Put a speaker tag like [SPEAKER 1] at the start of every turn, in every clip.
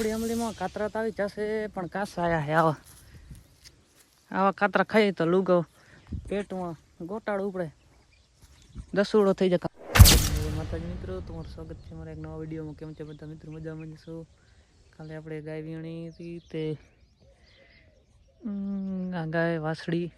[SPEAKER 1] આપણી અમલીમાં કાતરા તો આવી જશે પણ કાસા આયા હે આવા કાતરા ખાઈએ તો લુગો પેટમાં ગોટાળો ઉપડે દસુડો થઈ જાય. માતાજી મિત્રો, તમારું સ્વાગત છે મારા એક નવા વિડીયોમાં. કેમ છે બધા મિત્રો? મજામાં જશો? કાલે આપણે ગાય વીણી હતી તે આ ગાય વાસળી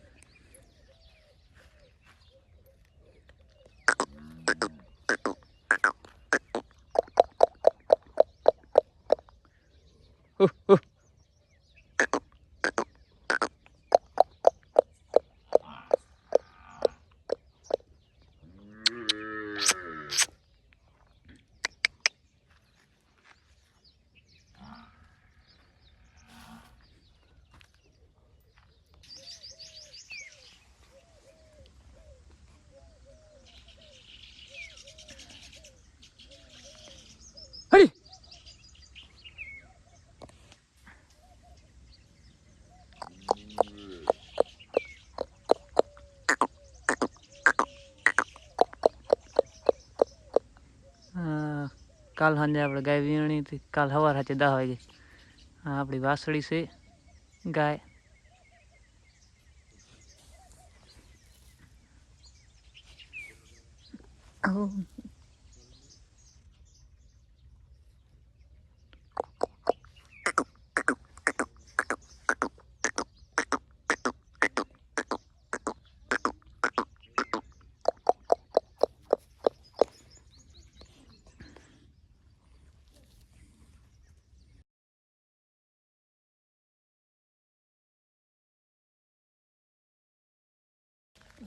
[SPEAKER 1] હળી કાલ સાંજે આપણે ગાય વીણી હતી. કાલ સવાર સાચે 10 વાગે. આ આપણી વાસળી છે ગાય.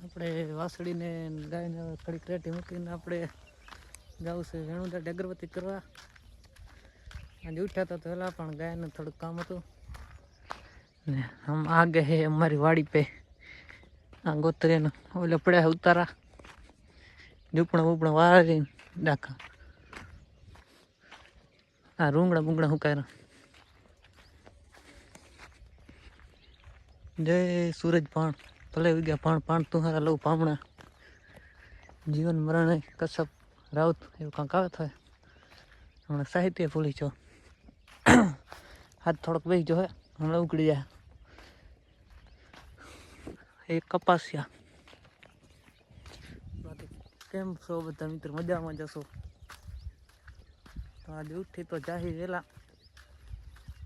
[SPEAKER 1] આપણે વાસળીને ગાયને થોડીક રેટી મૂકીને આપણે જવું છે વેણુદા અગરબત્તી કરવા. આજે ઉઠ્યા હતા તો પહેલાં પણ ગાયને થોડુંક કામ હતું ને આમ આગે હે અમારી વાડી પે આ ગોતરીને ઓલે પડ્યા ઉતારા ઝૂપણા બૂપણા વાળી ડાખા આ રૂંગણા બુંગણા હુકાયરા. જય સૂરજ પાણ ભલે ગયા પાણ તુહારા લઉં પામણા જીવન મરણ કસબ રાઉત એવું કાંક આવે થાય. હમણાં સાહિત્ય ભૂલી છો હાથ થોડોક બેસી જો હે હમણાં ઉકળી જાય. એક કપાસિયા. કેમ છો બધા મિત્રો? મજામાં જશો? તો આજે ઉઠી તો જાહી વહેલા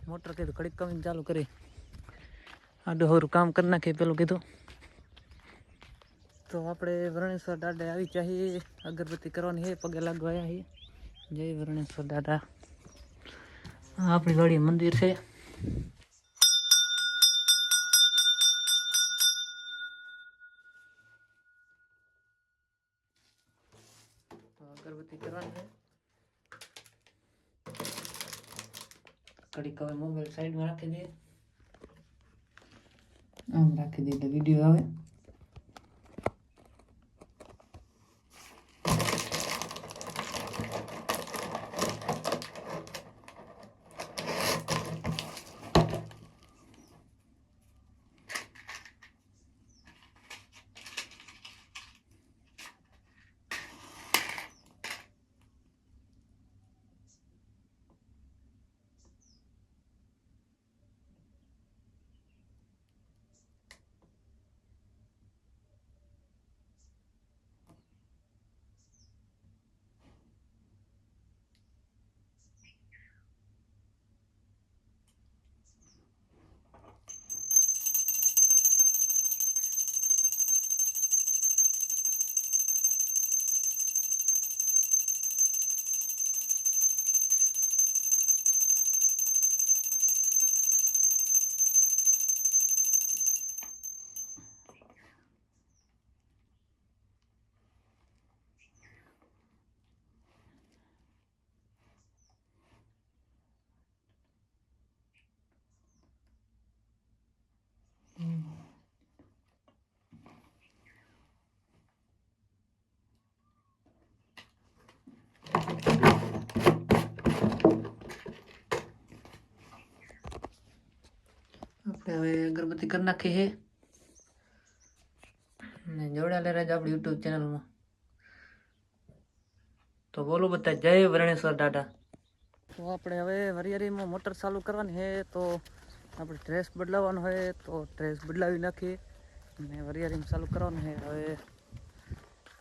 [SPEAKER 1] મોટર કીધું ઘડીક કમીને ચાલુ કરી આડું હરું કામ કરી નાખીએ પેલું કીધું. તો આપણે વરણેશ્વર દાદા આવી ચાહીએ અગરબત્તી કરવાની છે, પગે લાગવા આવ્યા છીએ. જય વરણેશ્વર દાદા. આપણી વાડી મંદિર છે. તો અગરબત્તી કરવાની છે. ઘડીક હવે મોબાઈલ સાઈડમાં રાખી દઈએ. આમ રાખી દઈએ તો વિડીયો આવે. આપણે હવે અગરબત્તી કરી નાખી છે ને જોડાયેલા રહેજો આપણી યુટ્યુબ ચેનલમાં. તો બોલો બધા જય વરણેશ્વર દાદા. તો આપણે હવે વરિયાળીમાં મોટર ચાલુ કરવાની છે, તો આપણે ડ્રેસ બદલાવવાનો હોય તો ડ્રેસ બદલાવી નાખીએ અને વરિયાળીમાં ચાલુ કરવાનું છે. હવે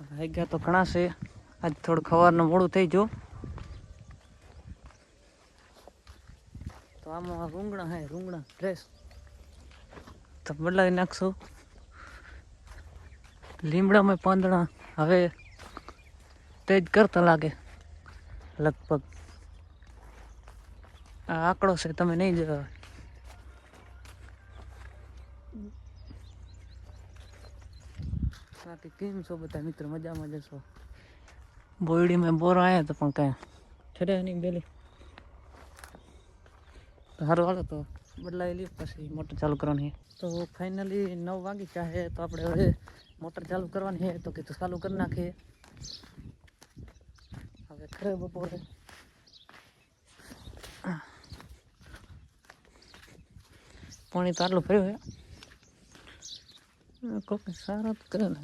[SPEAKER 1] આવી ગયા તો ઘણા છે, આજ થોડું સવારનું મોડું થઈ ગયું. તો આમાં રૂંગણા હે, રૂંગણા ડ્રેસ તો બદલાવી નાખશું. લીમડામાં પાંદડા હવે તેજ કરતા લાગે લગભગ. આ આંકડો છે, તમે નહીં જોયો. બાકી કેમ છો બધા મિત્રો? મજામાં જશો? બોયડીમાં બોર આવ્યા તો પણ કાંઈ ઠરે નહીં બેલી. સારું હાલો તો બદલાવી લઈએ, પછી મોટર ચાલુ કરવાની. તો ફાઇનલી 9 વાગી ચાહે, તો આપણે હવે મોટર ચાલુ કરવાની છે. તો કીધું ચાલુ કરી નાખીએ. હવે ખરે બપોરે પાણી તો આટલું ભર્યું છે, કોક સારો જ કરે ને.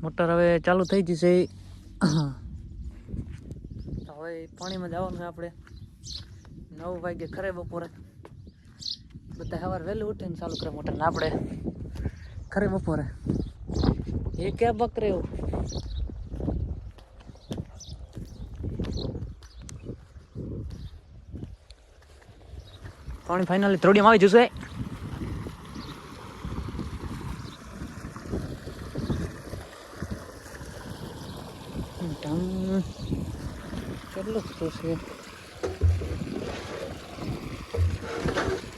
[SPEAKER 1] મોટર હવે ચાલુ થઈ જશે. હવે પાણીમાં જવાનું છે આપણે. 9 વાગે ખરે બપોરે બધા સવારે વહેલું ઉઠીને ચાલુ કરે મોટર ને આપણે ખરે બપોરે. એ ક્યાં બકરે એવું પાણી ફાઇનલી થોડીમાં આવી જશે. કેટલું તો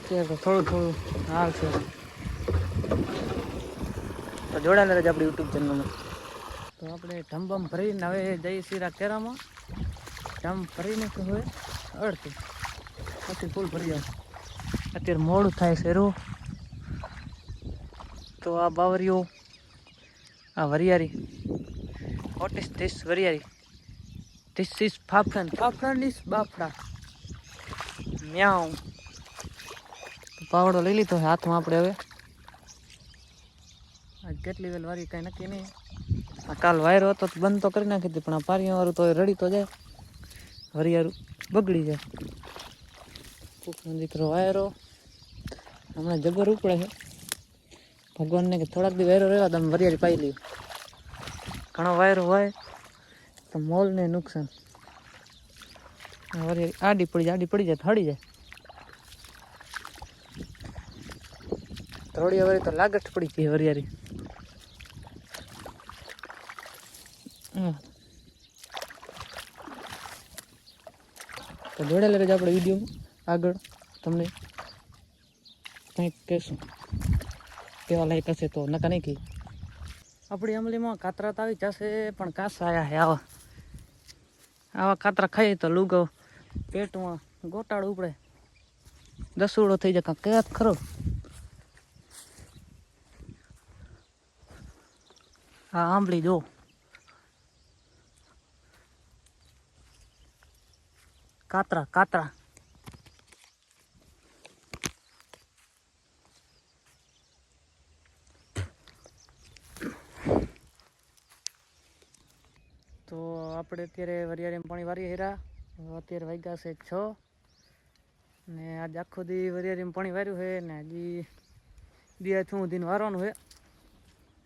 [SPEAKER 1] છે થોડું થોડું હાલ છે. તો જોડાયેલા જ આપણી યુટ્યુબ ચેનલમાં. તો આપણે ઢંબમ ભરીને હવે જઈએ સીરા કેરામાં. ઢમ ભરીને તો હવે અડધું પછી ફૂલ ભરી જાય. અત્યારે મોડું થાય છે રૂ. તો આ બાવરીઓ, આ વરિયાળી, વોટ ઇઝ ધીસ વરિયાળી? ધીસ ઇઝ ફાફણ. ફાફણ ઇઝ બાફડા. મ્યાઉ. પાવડો લઈ લીધો હાથમાં આપણે હવે. આજ કેટલી વેલ વારી કાંઈ નક્કી નહીં. આ કાલ વાયરો હતો તો બંધ તો કરી નાખી હતી, પણ આ પારિયા વાળું તો રડી તો જાય, વરિયાળું બગડી જાય. કૂકનો દીકરો વાયરો હમણાં જબર ઉપડે છે. ભગવાનને કે થોડાક દી વાયરો રહેવા તમે વરિયાળી પાઈ લઈએ. ઘણો વાયરો હોય તો મોલને નુકસાન. વરિયાળી આડી પડી જાય તો હળી જાય. થોડી વાર તો લાગત પડી ગઈ વરિયાળી. તો જોડેલા રહેજો આપણે વિડીયો આગળ. તમને કંઈક કહેશું કેવા લાયક હશે તો નકા નહીં કહી. આપણી અમલીમાં કાતરા તો આવી જશે, પણ કાસા આવ્યા છે આવા. આવા કાતરા ખાઈએ તો લુગો પેટમાં ગોટાળો ઉપડે, દસુડો થઈ જાય. કહેત ખરો. હા આંબલી જો. કાતરા કાતરા. તો આપણે અત્યારે વરિયાળીમાં પાણી વારી હેરા. અત્યારે વાગ્યા છે 6 ને આજ આખો દી વરિયાળીમાં પાણી વાર્યું છે ને હજી દિયા સુધીને વારવાનું છે.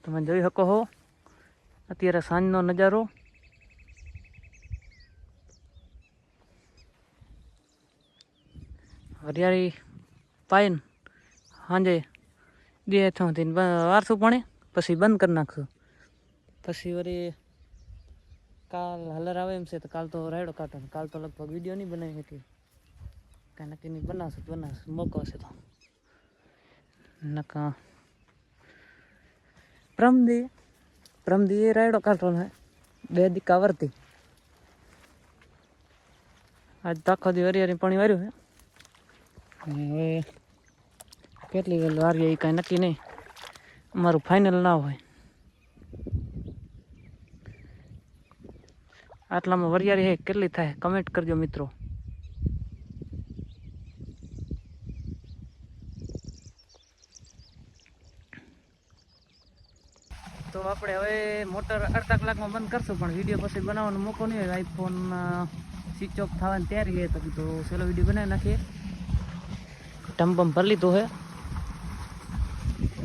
[SPEAKER 1] તમે જોઈ શકો છો અત્યારે સાંજનો નજારો. વરિયાળી પાઈને સાંજે દિયા સુધીને વારશું પાણી, પછી બંધ કરી નાખશું. પછી વળી કાલ હલર આવે એમ છે, તો કાલ તો રાયડો કાઢવાનો. કાલ તો લગભગ વિડીયો નહીં બનાવી શકીએ, કાંઈ નક્કી નહીં. બનાવશું મોકો હશે તો. નકા પ્રમદી એ રાયડો કાઢવાનો હે. 2 દી કાવરતી. આજ તો આખો દી વરિયાળી પાણી વાર્યું છે. હવે કેટલી વેલ વારીએ એ કાંઈ નક્કી નહીં, અમારું ફાઇનલ ના હોય. આટલામાં વરિયાળી કેટલી થાય કમેન્ટ કરજો મિત્રો. તો આપણે હવે મોટર અડધા કલાકમાં બંધ કરશું, પણ વિડીયો પછી બનાવવાનો મોકો નહીં હોય. આઈફોન સ્વિચ ઓફ થવાની તૈયારી છે, તો સેલો વિડીયો બનાવી નાખીએ. ટમ્પમ ભરી લીધું છે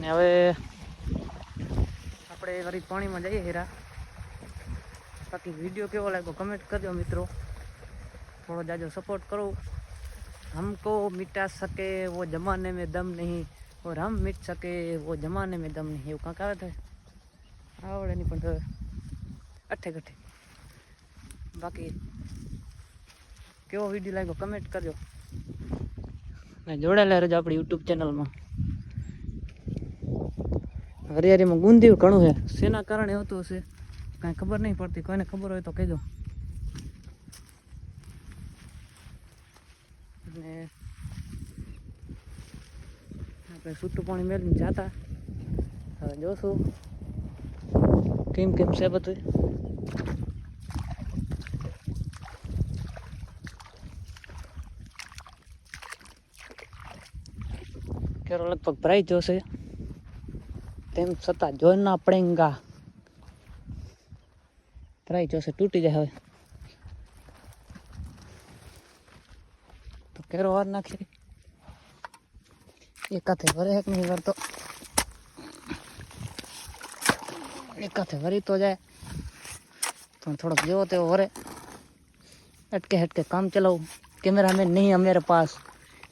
[SPEAKER 1] ને હવે આપણે વળી પાણીમાં જઈએ હેરા. બાકી વિડીયો કેવો લાગ્યો કમેન્ટ કરજો મિત્રો, થોડો જાજો સપોર્ટ કરો. हमको मिटा सके वो जमाने में दम नहीं, और हम मिट सके वो जमाने में दम नहीं. એવું કાંક આવે તો આવડે નહીં, પણ અઠે ગઠે. બાકી કેવો વિડીયો લાગ્યો કમેન્ટ કરજો ને જોડાયેલા રહેજો આપણી યુટ્યુબ ચેનલમાં. હરિયાળીમાં ગુંદિયું ઘણું છે, શેના કારણે હોતું હશે કાંઈ ખબર નહીં પડતી. કોઈને ખબર હોય તો કહેજો. ને આપણે છૂટું પાણી મેળવીને જાતા. હવે જોશું કેમ કેમ છે બધું. કેરો લગભગ ભરાઈ જશે, તેમ છતાં જોના પડેંગા. ભરાઈ જશે, તૂટી જાય હવે તો કેરો વાર નાખી. એકાથે ભરે એક નહીં ભરતો, એકાથે ભરી તો જાય તો થોડોક જેવો તેવો ભરે. अटके हटके काम चलाओ. कैमरामैन नहीं है मेरे पास,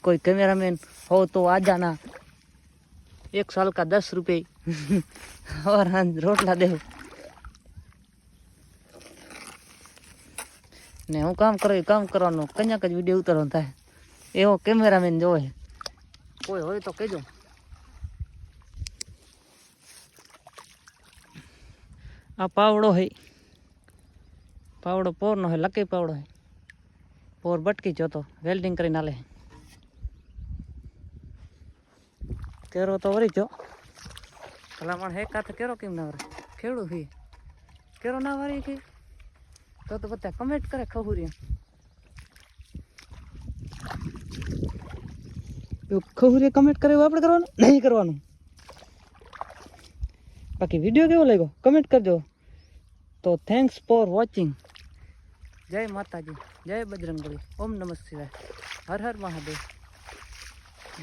[SPEAKER 1] कोई कैमरामैन हो तो आ जाना. 1 साल का 10 रुपये और हाँ रोटला दे ने हूँ काम करो. काम करवानो कन्याक ज विडियो उतारવાનો થાય એવો કેમેરામેન જોવે. કોઈ હોય તો કહેજો. આ પાવડો હે, પાવડો પોરનો હે, લકી પાવડો હે. પોર બટકી જોતો વેલ્ડિંગ કરીને આલે. કેરો તો વરી જો ભલામણ હે કાથે કેરો કેમ ના વરે? ખેડું હી કેરો ના વરી કે તો બધા કમેન્ટ કરે ખહુરી. ખહુરી કમેન્ટ કરે એવું આપણે કરવાનું નહીં કરવાનું. બાકી વિડીયો કેવો લાગ્યો કમેન્ટ કરજો. તો થેન્ક્સ ફોર વોચિંગ. જય માતાજી, જય બજરંગબલી, ઓમ નમઃ શિવાય, હર હર મહાદેવ,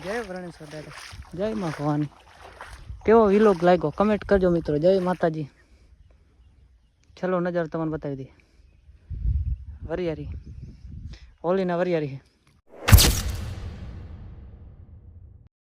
[SPEAKER 1] જય વરણેશ્વર દાદા, જય મા ભવાની. કેવો વિલોગ લાગ્યો કમેન્ટ કરજો મિત્રો. જય માતાજી. ચલો નજર તમને બતાવી દઈએ. વરિયારી હોલીના વરિયારી.